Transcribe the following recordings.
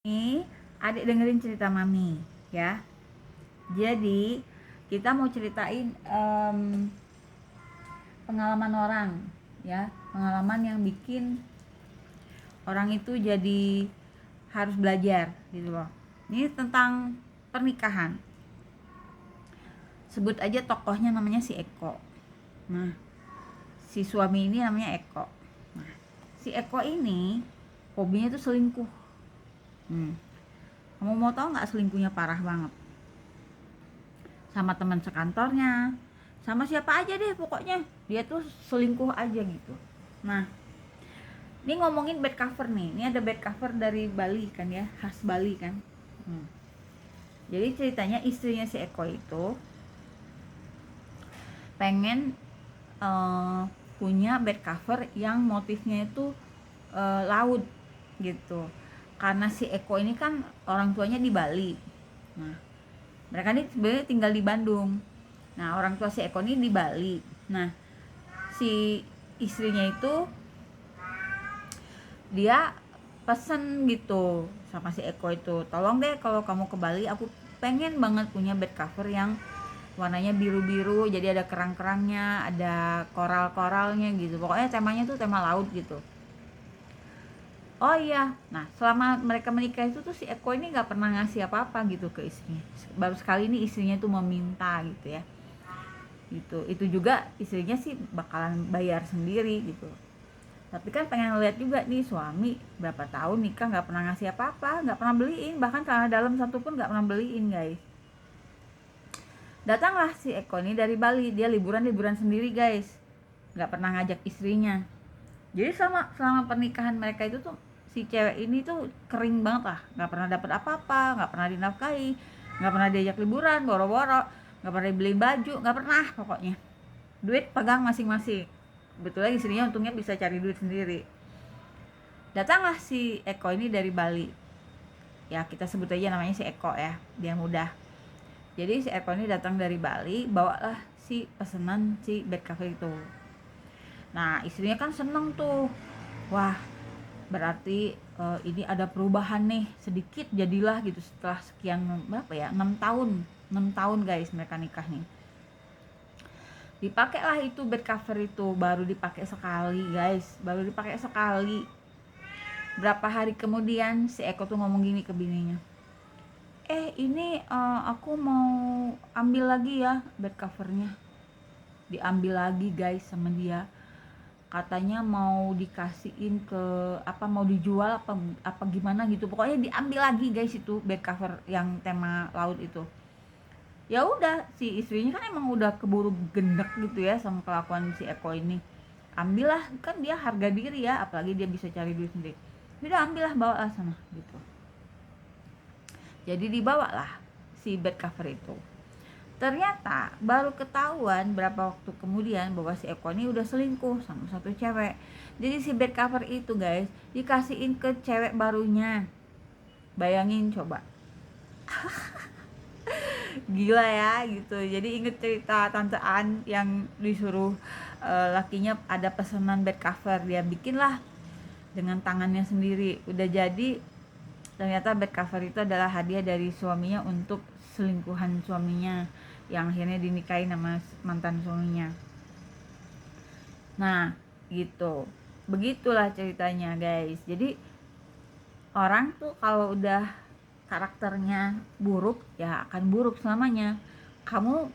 Nih, adik dengerin cerita mami ya. Jadi kita mau ceritain pengalaman orang ya, pengalaman yang bikin orang itu jadi harus belajar gitu loh. Ini tentang pernikahan. Sebut aja tokohnya namanya si Eko. Nah, si suami ini namanya Eko. Nah, si Eko ini hobinya tuh selingkuh. Kamu mau tahu nggak selingkuhnya parah banget? Sama teman sekantornya, sama siapa aja deh pokoknya dia tuh selingkuh aja gitu. Nah, ini ngomongin bed cover nih, ini ada bed cover dari Bali kan ya, khas Bali kan. Jadi ceritanya istrinya si Eko itu pengen punya bed cover yang motifnya itu laut gitu, karena si Eko ini kan orang tuanya di Bali. Nah, mereka ini sebenarnya tinggal di Bandung. Nah, orang tua si Eko ini di Bali. Nah, si istrinya itu dia pesen gitu sama si Eko itu, tolong deh kalau kamu ke Bali, aku pengen banget punya bed cover yang warnanya biru-biru, jadi ada kerang-kerangnya, ada koral-koralnya gitu. Pokoknya temanya tuh tema laut gitu. Oh iya, nah selama mereka menikah itu tuh si Eko ini nggak pernah ngasih apa-apa gitu ke istrinya. Baru sekali ini istrinya tuh meminta gitu ya. Itu juga istrinya sih bakalan bayar sendiri gitu. Tapi kan pengen lihat juga nih suami berapa tahun nikah nggak pernah ngasih apa-apa, nggak pernah beliin, bahkan celana dalam satu pun nggak pernah beliin guys. Datanglah si Eko ini dari Bali, dia liburan sendiri guys, nggak pernah ngajak istrinya. Jadi selama pernikahan mereka itu tuh si cewek ini tuh kering banget lah, nggak pernah dapat apa-apa, nggak pernah dinafkahi, nggak pernah diajak liburan, boro-boro, nggak pernah dibeliin baju, nggak pernah pokoknya. Duit pegang masing-masing. Betulnya istrinya untungnya bisa cari duit sendiri. Datanglah si Eko ini dari Bali, ya kita sebut aja namanya si Eko ya, dia mudah. Jadi si Eko ini datang dari Bali, bawalah si pesanan si bed cover itu. Nah, istrinya kan seneng tuh, wah berarti ini ada perubahan nih, sedikit jadilah gitu setelah sekian berapa ya, 6 tahun guys mereka nikah nih. Dipakailah itu bed cover itu, baru dipakai sekali guys, baru dipakai sekali. Berapa hari kemudian si Eko tuh ngomong gini ke bininya, ini aku mau ambil lagi ya bed covernya. Diambil lagi guys sama dia, katanya mau dikasihin ke apa, mau dijual apa gimana gitu, pokoknya diambil lagi guys itu bed cover yang tema laut itu. Ya udah, si istrinya kan emang udah keburu gendek gitu ya sama kelakuan si Eko ini. Ambillah, kan dia harga diri ya, apalagi dia bisa cari duit sendiri. Udah ambillah, bawalah sana gitu. Jadi dibawalah si bed cover itu. Ternyata baru ketahuan berapa waktu kemudian bahwa si Eko ini udah selingkuh sama satu cewek. Jadi si bed cover itu guys dikasihin ke cewek barunya. Bayangin coba. Gila ya gitu. Jadi inget cerita Tante An yang disuruh lakinya ada pesanan bed cover, dia bikinlah dengan tangannya sendiri. Udah jadi, ternyata bed cover itu adalah hadiah dari suaminya untuk selingkuhan suaminya yang akhirnya dinikahi sama mantan suaminya. Nah gitu, begitulah ceritanya guys. Jadi orang tuh kalau udah karakternya buruk ya akan buruk selamanya. Kamu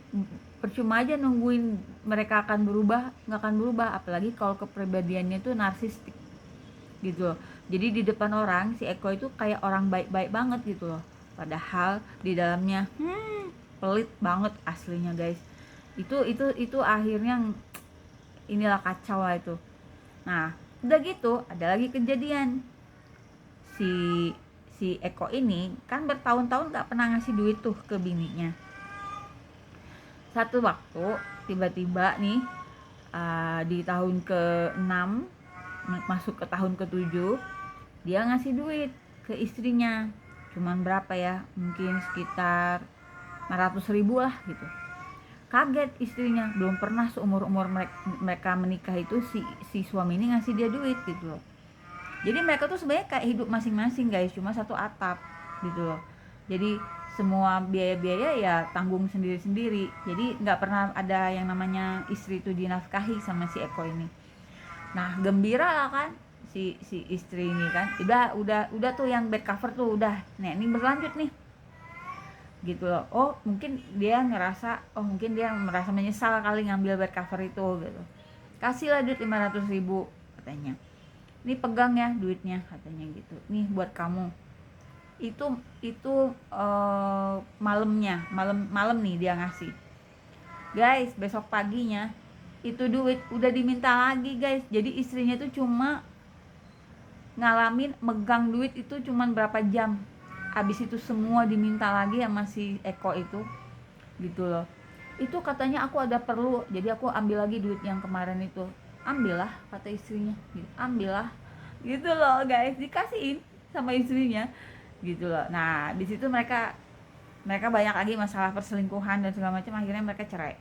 percuma aja nungguin mereka akan berubah, nggak akan berubah. Apalagi kalau kepribadiannya tuh narsistik gitu loh. Jadi di depan orang si Eko itu kayak orang baik-baik banget gitu loh, padahal di dalamnya pelit banget aslinya guys. Itu akhirnya inilah kacau lah itu. Nah udah gitu ada lagi kejadian, si si Eko ini kan bertahun-tahun gak pernah ngasih duit tuh ke bininya. Satu waktu tiba-tiba nih di tahun ke-6 masuk ke tahun ke-7 dia ngasih duit ke istrinya, cuman berapa ya, mungkin sekitar 500.000 lah gitu. Kaget istrinya, belum pernah seumur-umur mereka menikah itu si suami ini ngasih dia duit gitu loh. Jadi mereka tuh sebenarnya kayak hidup masing-masing guys, cuma satu atap gitu loh. Jadi semua biaya-biaya ya tanggung sendiri-sendiri. Jadi nggak pernah ada yang namanya istri itu dinafkahi sama si Eko ini. Nah gembira lah kan si istri ini kan, udah tuh yang bed cover tuh udah, nah ini berlanjut nih gitu loh. Oh mungkin dia merasa menyesal kali ngambil bed cover itu gitu. Kasihlah duit 500.000 katanya, ini pegang ya duitnya katanya gitu, nih buat kamu. Itu malam nih dia ngasih guys. Besok paginya itu duit udah diminta lagi guys. Jadi istrinya tuh cuma ngalamin megang duit itu cuman berapa jam, habis itu semua diminta lagi sama si Eko itu gitu loh. Itu katanya aku ada perlu, jadi aku ambil lagi duit yang kemarin itu. Ambillah kata istrinya gitu. Ambillah gitu loh guys, dikasihin sama istrinya gitu loh. Nah di situ mereka banyak lagi masalah perselingkuhan dan segala macam, akhirnya mereka cerai